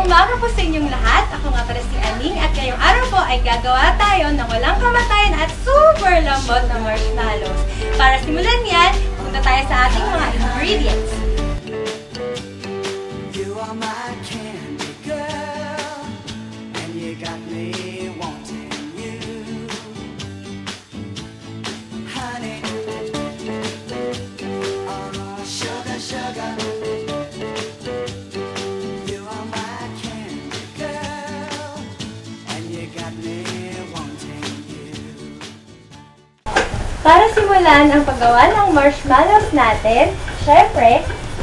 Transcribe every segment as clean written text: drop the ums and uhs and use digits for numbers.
Magandang umaga po sa inyong lahat. Ako nga pala si Aning at ngayong araw po ay gagawa tayo ng walang kamatayan at super lambot na marshmallows. Para simulan yan, punta tayo sa ating mga ingredients. You are my candy girl, and you got me wanting you, honey. Oh, sugar, sugar. You are my candy girl, and you got me wanting you. Para simulan ang paggawa ng marshmallows natin, syempre,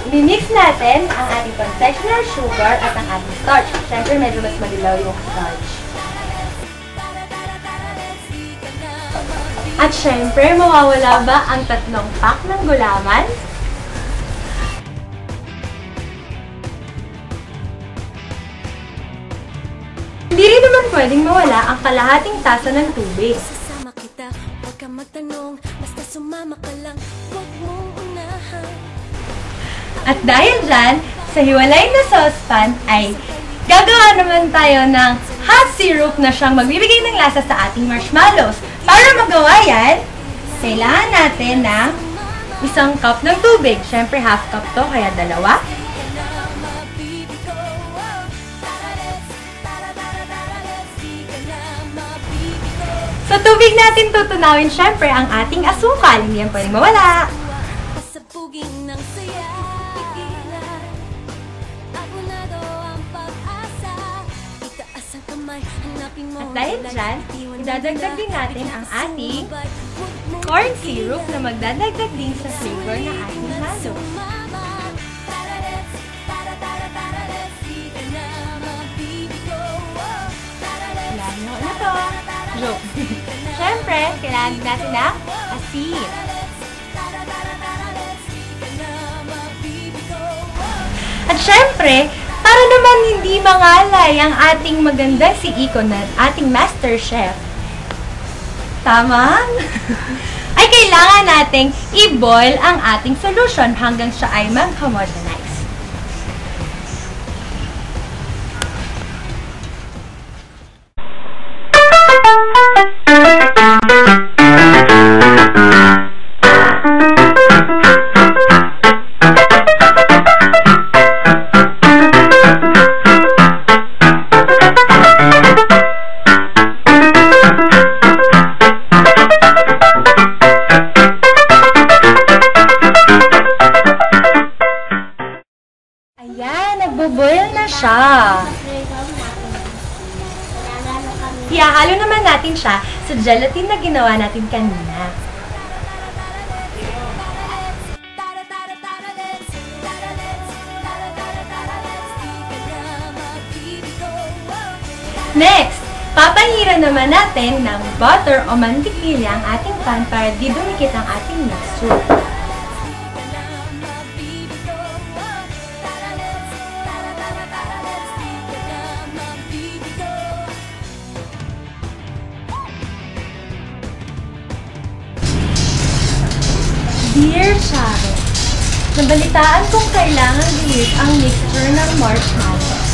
i-mix natin ang ating confectioner sugar at ang ating starch. Syempre, medyo mas malilaw yung starch. At syempre, mawawala ba ang tatlong pack ng gulaman? Hindi rin naman pwedeng mawala ang kalahating tasa ng tubig. Sasama kita, huwag kang magtanong, basta sumama ka lang, huwag mong unahan. At dahil dyan, sa hiwalay na saucepan ay gagawa naman tayo ng hot syrup na siyang magbibigay ng lasa sa ating marshmallows. Para magawa yan, kailangan natin ng 1 cup ng tubig. Siyempre, half cup to, kaya 2. Sa tubig natin tutunawin siyempre ang ating asukal. Hindi yan pwedeng mawala. Pasabugin ng saya, pigilan, abonado ang pag-asa, itaas ang kamay, hanapin mo. At dahil dyan, idadagdag din natin ang ating corn syrup na magdadagdag din sa flavor ng ating halo. Kailangan nyo na to. Joke. Siyempre, kailangan din natin ng asin. At syempre, para naman hindi mangalay ang ating magandang si Iko na ating master chef, tama? Ay kailangan nating i-boil ang ating solution hanggang siya ay mag-homogenize. Ayan, nagbo-boil na siya. Ihahalo naman natin siya sa gelatin na ginawa natin kanina. Next, papahiran naman natin ng butter o mantikilya ang ating pan para di dumikit ang ating mixture. Dear Charo, nabalitaan kong kailangan dilis ang mixture ng marshmallows.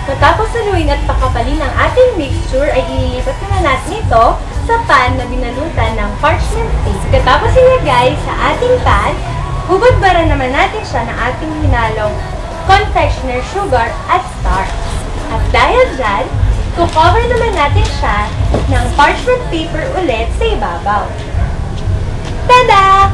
Matapos saluin at pakapalin ang ating mixture, ay ililipat na natin ito sa pan na binalutan ng parchment tape. Pagkatapos ilagay sa ating pan, hubad-bara naman natin siya ng ating hinalong confectioner sugar at starch. At dahil dyan, cover naman natin siya ng parchment paper ulit sa ibabaw. Tada!